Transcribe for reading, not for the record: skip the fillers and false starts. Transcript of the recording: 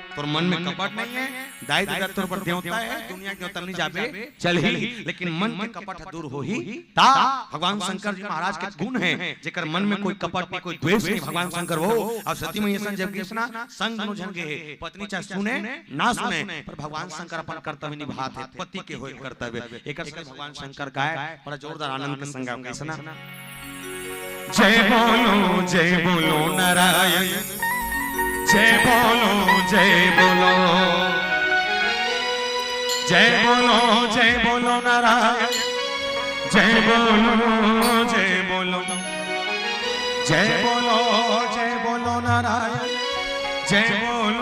तो मन में कपट नहीं है, दायित्व तौर पर देवता है, दुनिया के उतर नहीं जाबे चल ही, लेकिन मन के कपट दूर हो ही ता। भगवान शंकर जी महाराज के गुण है, जेकर मन में कोई कपट नहीं, कोई द्वेष नहीं, भगवान शंकर वो। और सती मैया सन जब कृष्णा संग अनुजन के पत्नी चाहे सुने ना सुने, पर भगवान शंकर अपन कर्तव्य निभाते, पति के होए कर्तव्य। एक भगवान शंकर गाय बड़ा जोरदार आनंद के संग कैसे ना। जय बोलो नारायण, जय बोलो नारायण, जय बोलो नारायण, जय बोलो नारायण, जय बोलो नारायण, जय बोलो नारायण, जय बोलो